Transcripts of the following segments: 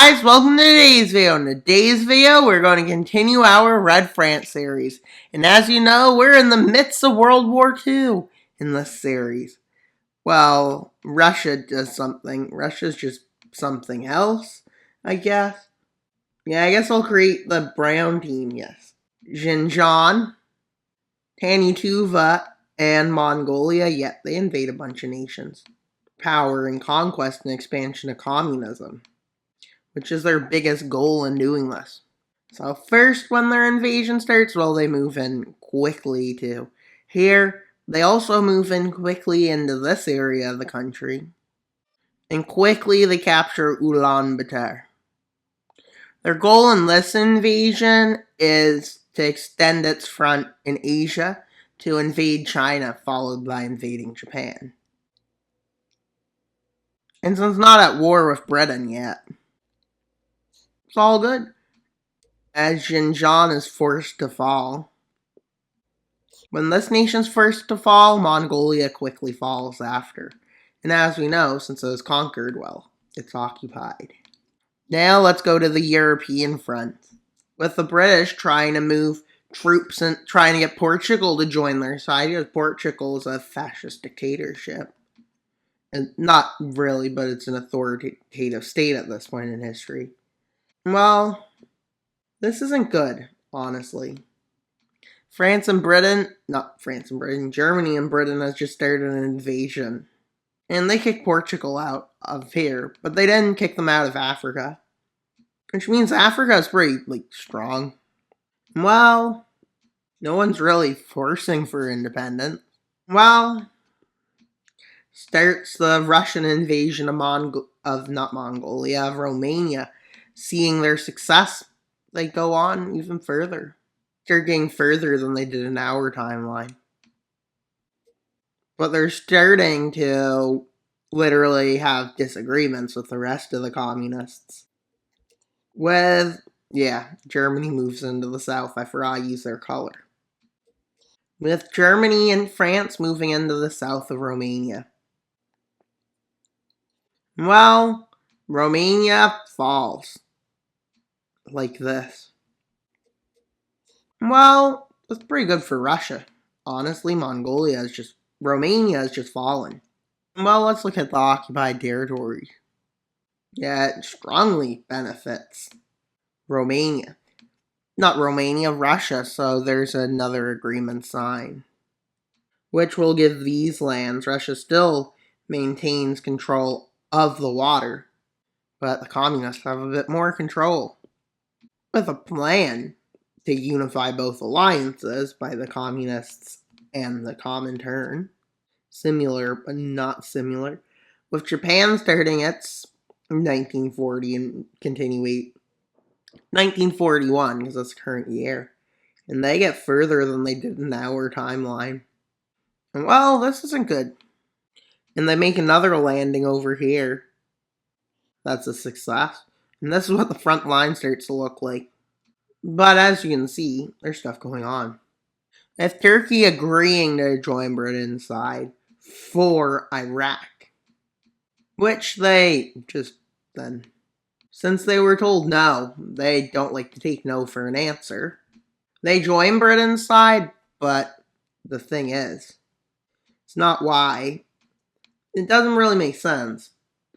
guys, welcome to today's video. In today's video, we're going to continue our Red France series. And as you know, we're in the midst of World War II in this series. Well, Russia does something. Russia's just something else, I guess. Yeah, I guess I'll create the brown team, yes. Xinjiang, Tanituva, and Mongolia, yet they invade a bunch of nations. Power and conquest and expansion of communism, which is their biggest goal in doing this. So first, when their invasion starts, well, they move in quickly to here. They also move in quickly into this area of the country. And quickly they capture Ulaanbaatar. Their goal in this invasion is to extend its front in Asia to invade China, followed by invading Japan. And since it's not at war with Britain yet, it's all good, as Xinjiang is forced to fall. When this nation's first to fall, Mongolia quickly falls after. And as we know, since it was conquered, well, it's occupied. Now let's go to the European front, with the British trying to move troops and trying to get Portugal to join their side, because Portugal is a fascist dictatorship. And not really, but it's an authoritative state at this point in history. Well, this isn't good, honestly. Germany and Britain has just started an invasion. And they kicked Portugal out of here, but they didn't kick them out of Africa. Which means Africa is pretty, strong. Well, no one's really forcing for independence. Well, starts the Russian invasion of Romania. Seeing their success, they go on even further. They're getting further than they did in our timeline. But they're starting to literally have disagreements with the rest of the communists. Germany moves into the south. I forgot to use their color. With Germany and France moving into the south of Romania. Well, Romania falls. Like this. Well, that's pretty good for Russia. Honestly, Romania has just fallen. Well, let's look at the occupied territories. Yeah, it strongly benefits Romania. Not Romania, Russia, so there's another agreement signed, which will give these lands. Russia still maintains control of the water, but the communists have a bit more control. With a plan to unify both alliances by the communists and the Comintern. Similar, but not similar. With Japan starting its 1940 and continuing 1941, because that's the current year. And they get further than they did in our timeline. And well, this isn't good. And they make another landing over here. That's a success. And this is what the front line starts to look like. But as you can see, there's stuff going on. With Turkey agreeing to join Britain's side for Iraq. Which they just then. Since they were told no, they don't like to take no for an answer. They join Britain's side, but the thing is, it's not why. It doesn't really make sense,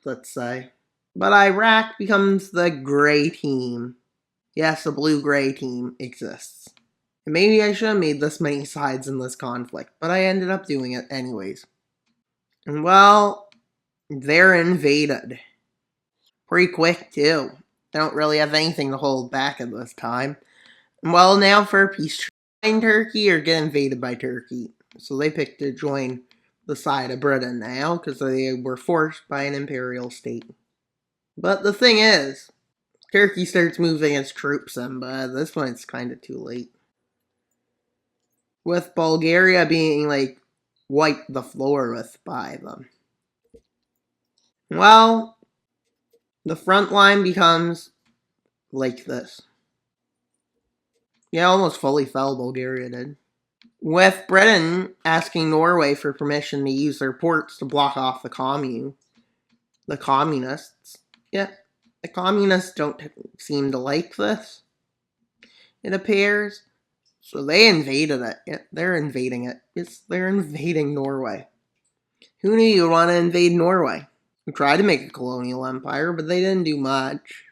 let's say. But Iraq becomes the gray team. Yes, the blue-gray team exists. And maybe I should have made this many sides in this conflict, but I ended up doing it anyways. And well, they're invaded. Pretty quick, too. They don't really have anything to hold back at this time. And well, now for a peace, join Turkey or get invaded by Turkey. So they picked to join the side of Britain now, because they were forced by an imperial state. But the thing is, Turkey starts moving its troops in, but at this point it's kind of too late. With Bulgaria being, wiped the floor with by them. Well, the front line becomes like this. Yeah, almost fully fell, Bulgaria did. With Britain asking Norway for permission to use their ports to block off the communists. Yeah. The communists don't seem to like this, it appears. So they invaded it. They're invading it. They're invading Norway. Who knew you'd want to invade Norway? We tried to make a colonial empire, but they didn't do much.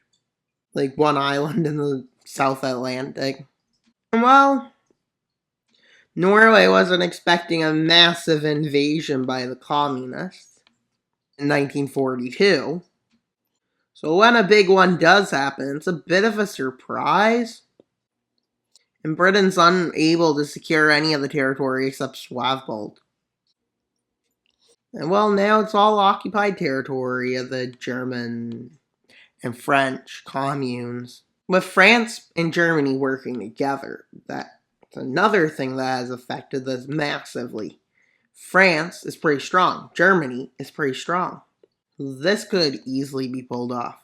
Like one island in the South Atlantic. Well, Norway wasn't expecting a massive invasion by the communists in 1942. So when a big one does happen, it's a bit of a surprise. And Britain's unable to secure any of the territory except Svalbard. And well, now it's all occupied territory of the German and French communes. With France and Germany working together, that's another thing that has affected this massively. France is pretty strong. Germany is pretty strong. This could easily be pulled off.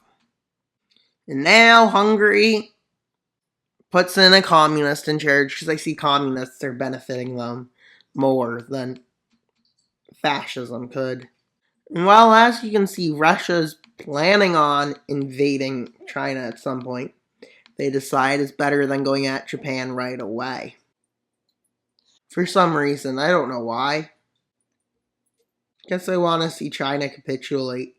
And now Hungary puts in a communist in charge because I see communists are benefiting them more than fascism could. And well, as you can see, Russia's planning on invading China at some point. They decide it's better than going at Japan right away. For some reason, I don't know why. Guess I want to see China capitulate.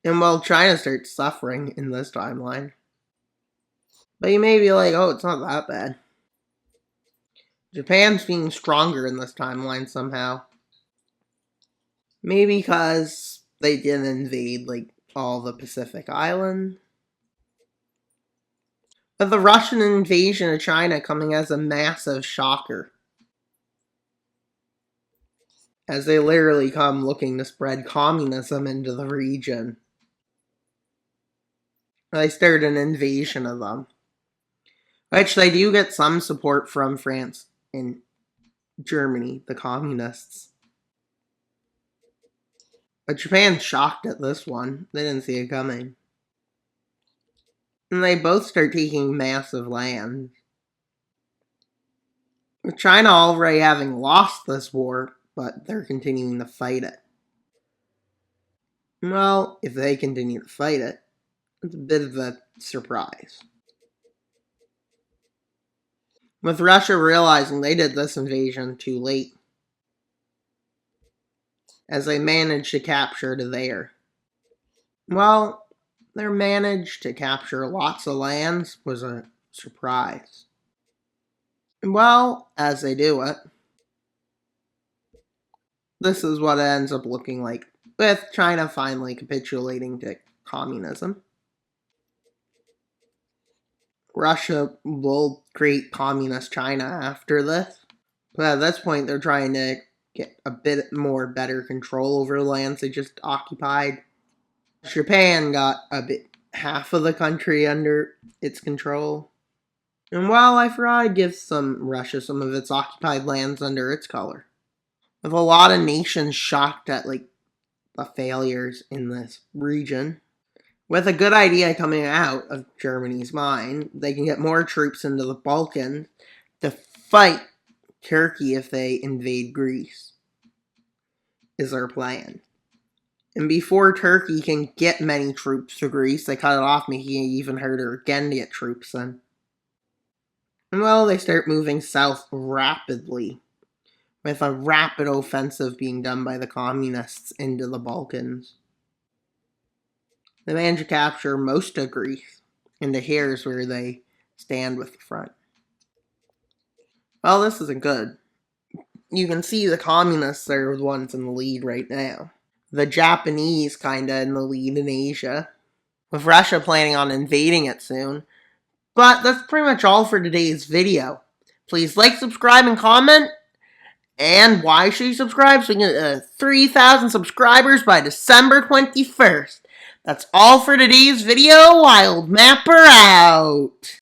And well, China starts suffering in this timeline. But you may be like, oh, it's not that bad. Japan's being stronger in this timeline somehow. Maybe because they didn't invade, like, all the Pacific Islands. But the Russian invasion of China coming as a massive shocker. As they literally come looking to spread communism into the region. They start an invasion of them. Which they do get some support from France and Germany, the communists. But Japan's shocked at this one. They didn't see it coming. And they both start taking massive land. With China already having lost this war, but they're continuing to fight it. Well, if they continue to fight it, it's a bit of a surprise. With Russia realizing they did this invasion too late, as they managed to capture there. Well, their manage to capture lots of lands was a surprise. Well, as they do it, this is what it ends up looking like, with China finally capitulating to communism. Russia will create communist China after this, but at this point they're trying to get a bit more better control over the lands they just occupied. Japan got half of the country under its control. And while I forgot to give Russia some of its occupied lands under its color. With a lot of nations shocked at the failures in this region. With a good idea coming out of Germany's mind, they can get more troops into the Balkans to fight Turkey if they invade Greece. Is their plan. And before Turkey can get many troops to Greece, they cut it off, making it even harder again to get troops in. And well, they start moving south rapidly, with a rapid offensive being done by the communists into the Balkans. They manage to capture most of Greece, and here's where they stand with the front. Well, this isn't good. You can see the communists are the ones in the lead right now. The Japanese kinda in the lead in Asia, with Russia planning on invading it soon. But that's pretty much all for today's video. Please like, subscribe, and comment. And why should you subscribe? So we can get 3,000 subscribers by December 21st. That's all for today's video. Wild Mapper out.